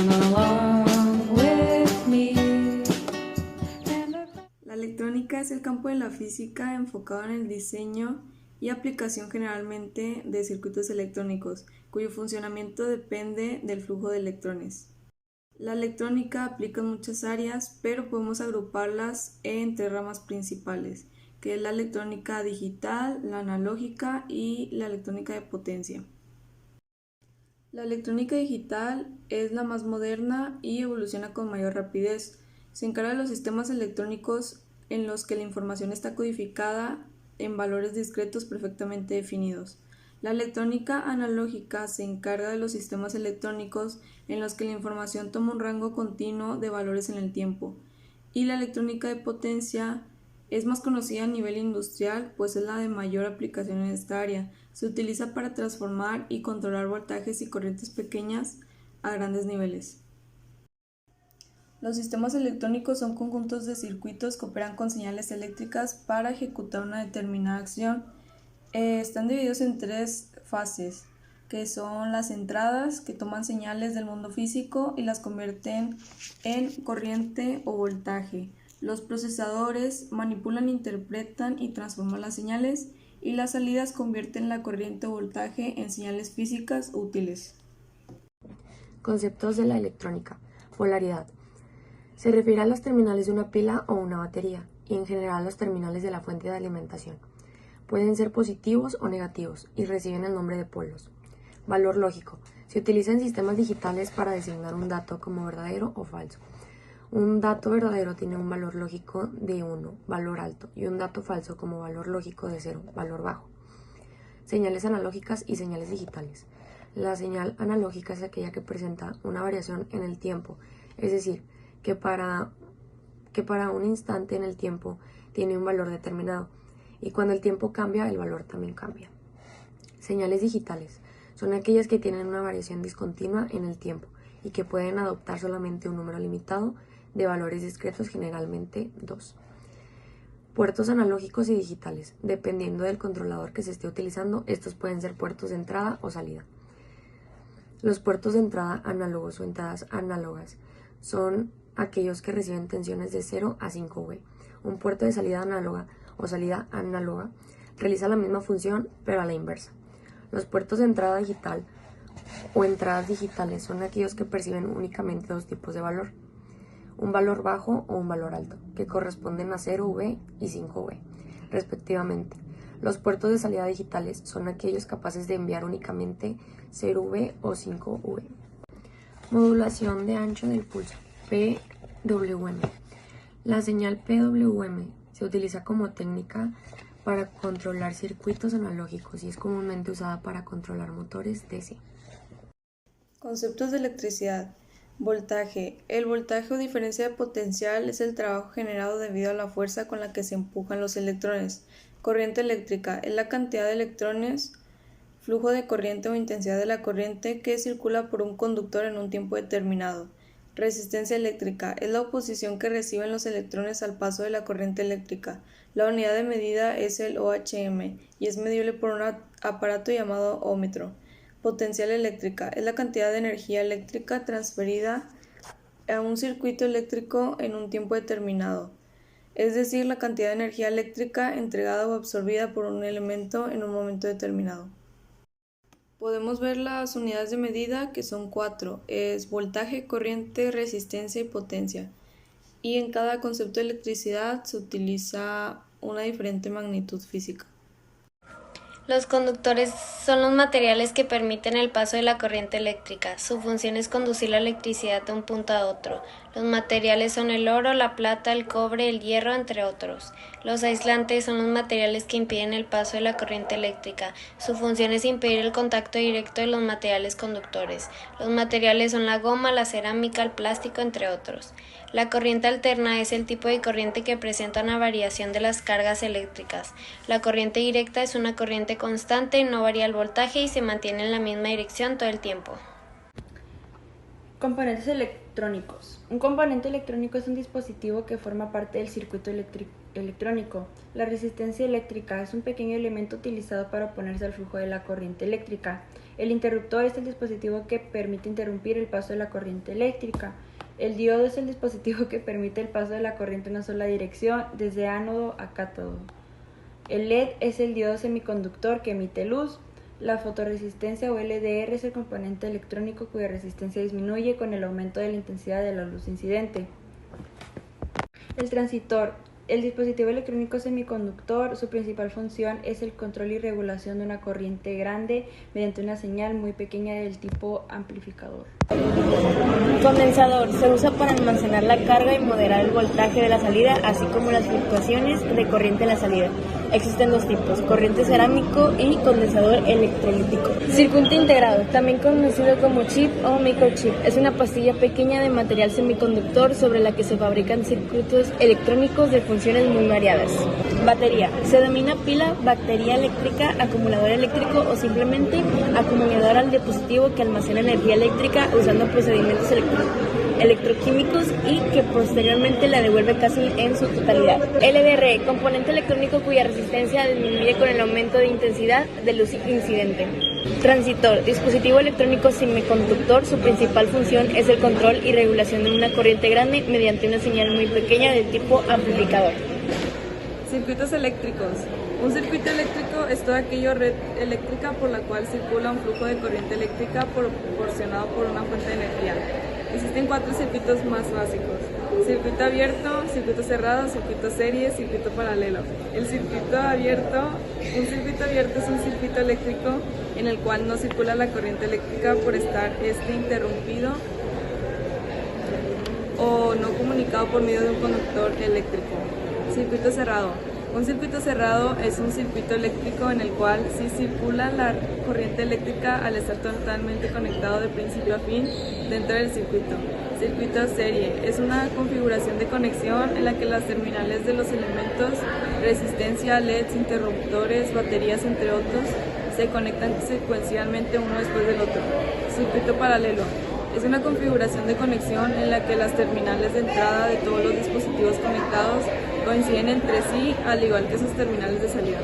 Run along with me. La electrónica es el campo de la física enfocado en el diseño y aplicación generalmente de circuitos electrónicos, cuyo funcionamiento depende del flujo de electrones. La electrónica aplica en muchas áreas, pero podemos agruparlas en tres ramas principales, que es la electrónica digital, la analógica y la electrónica de potencia. La electrónica digital es la más moderna y evoluciona con mayor rapidez. Se encarga de los sistemas electrónicos en los que la información está codificada en valores discretos perfectamente definidos. La electrónica analógica se encarga de los sistemas electrónicos en los que la información toma un rango continuo de valores en el tiempo. Y la electrónica de potencia es más conocida a nivel industrial, pues es la de mayor aplicación en esta área. Se utiliza para transformar y controlar voltajes y corrientes pequeñas a grandes niveles. Los sistemas electrónicos son conjuntos de circuitos que operan con señales eléctricas para ejecutar una determinada acción. Están divididos en tres fases, que son las entradas, que toman señales del mundo físico y las convierten en corriente o voltaje. Los procesadores manipulan, interpretan y transforman las señales, y las salidas convierten la corriente o voltaje en señales físicas útiles. Conceptos de la electrónica. Polaridad. Se refiere a los terminales de una pila o una batería, y en general los terminales de la fuente de alimentación. Pueden ser positivos o negativos y reciben el nombre de polos. Valor lógico. Se utiliza en sistemas digitales para designar un dato como verdadero o falso. Un dato verdadero tiene un valor lógico de 1, valor alto, y un dato falso como valor lógico de 0, valor bajo. Señales analógicas y señales digitales. La señal analógica es aquella que presenta una variación en el tiempo, es decir, que para un instante en el tiempo tiene un valor determinado, y cuando el tiempo cambia, el valor también cambia. Señales digitales son aquellas que tienen una variación discontinua en el tiempo y que pueden adoptar solamente un número limitado de valores discretos, generalmente 2. Puertos analógicos y digitales. Dependiendo del controlador que se esté utilizando, estos pueden ser puertos de entrada o salida. Los puertos de entrada análogos o entradas análogas son aquellos que reciben tensiones de 0 a 5V. Un puerto de salida análoga o salida análoga realiza la misma función, pero a la inversa. Los puertos de entrada digital o entradas digitales son aquellos que perciben únicamente dos tipos de valor, un valor bajo o un valor alto, que corresponden a 0V y 5V, respectivamente. Los puertos de salida digitales son aquellos capaces de enviar únicamente 0V o 5V. Modulación de ancho del pulso, PWM. La señal PWM se utiliza como técnica para controlar circuitos analógicos y es comúnmente usada para controlar motores DC. Conceptos de electricidad. Voltaje. El voltaje o diferencia de potencial es el trabajo generado debido a la fuerza con la que se empujan los electrones. Corriente eléctrica. Es la cantidad de electrones, flujo de corriente o intensidad de la corriente que circula por un conductor en un tiempo determinado. Resistencia eléctrica. Es la oposición que reciben los electrones al paso de la corriente eléctrica. La unidad de medida es el OHM y es medible por un aparato llamado ómetro. Potencial eléctrica. Es la cantidad de energía eléctrica transferida a un circuito eléctrico en un tiempo determinado, es decir, la cantidad de energía eléctrica entregada o absorbida por un elemento en un momento determinado. Podemos ver las unidades de medida, que son 4, es voltaje, corriente, resistencia y potencia. Y en cada concepto de electricidad se utiliza una diferente magnitud física. Los conductores son los materiales que permiten el paso de la corriente eléctrica. Su función es conducir la electricidad de un punto a otro. Los materiales son el oro, la plata, el cobre, el hierro, entre otros. Los aislantes son los materiales que impiden el paso de la corriente eléctrica. Su función es impedir el contacto directo de los materiales conductores. Los materiales son la goma, la cerámica, el plástico, entre otros. La corriente alterna es el tipo de corriente que presenta una variación de las cargas eléctricas. La corriente directa es una corriente constante, no varía el voltaje y se mantiene en la misma dirección todo el tiempo. Componentes electrónicos. Un componente electrónico es un dispositivo que forma parte del circuito electrónico. La resistencia eléctrica es un pequeño elemento utilizado para oponerse al flujo de la corriente eléctrica. El interruptor es el dispositivo que permite interrumpir el paso de la corriente eléctrica. El diodo es el dispositivo que permite el paso de la corriente en una sola dirección, desde ánodo a cátodo. El LED es el diodo semiconductor que emite luz. La fotorresistencia o LDR es el componente electrónico cuya resistencia disminuye con el aumento de la intensidad de la luz incidente. El transitor. El dispositivo electrónico semiconductor, su principal función es el control y regulación de una corriente grande mediante una señal muy pequeña del tipo amplificador. Condensador. Se usa para almacenar la carga y moderar el voltaje de la salida, así como las fluctuaciones de corriente en la salida. Existen dos tipos, corriente cerámico y condensador electrolítico. Circuito integrado, también conocido como chip o microchip, es una pastilla pequeña de material semiconductor sobre la que se fabrican circuitos electrónicos de funciones muy variadas. Batería, se denomina pila, batería eléctrica, acumulador eléctrico o simplemente acumulador al dispositivo que almacena energía eléctrica usando procedimientos electroquímicos y que posteriormente la devuelve casi en su totalidad. LDR, componente electrónico cuya resistencia disminuye con el aumento de intensidad de luz incidente. Transitor, dispositivo electrónico semiconductor, su principal función es el control y regulación de una corriente grande mediante una señal muy pequeña del tipo amplificador. Circuitos eléctricos. Un circuito eléctrico es toda aquella red eléctrica por la cual circula un flujo de corriente eléctrica proporcionado por una fuente de energía. Existen 4 circuitos más básicos: circuito abierto, circuito cerrado, circuito serie, circuito paralelo. Un circuito abierto es un circuito eléctrico en el cual no circula la corriente eléctrica por estar interrumpido o no comunicado por medio de un conductor eléctrico. Circuito cerrado. Un circuito cerrado es un circuito eléctrico en el cual sí circula la corriente eléctrica al estar totalmente conectado de principio a fin dentro del circuito. Circuito serie es una configuración de conexión en la que las terminales de los elementos, resistencia, LEDs, interruptores, baterías, entre otros, se conectan secuencialmente uno después del otro. Circuito paralelo es una configuración de conexión en la que las terminales de entrada de todos los dispositivos conectados coinciden entre sí, al igual que sus terminales de salida.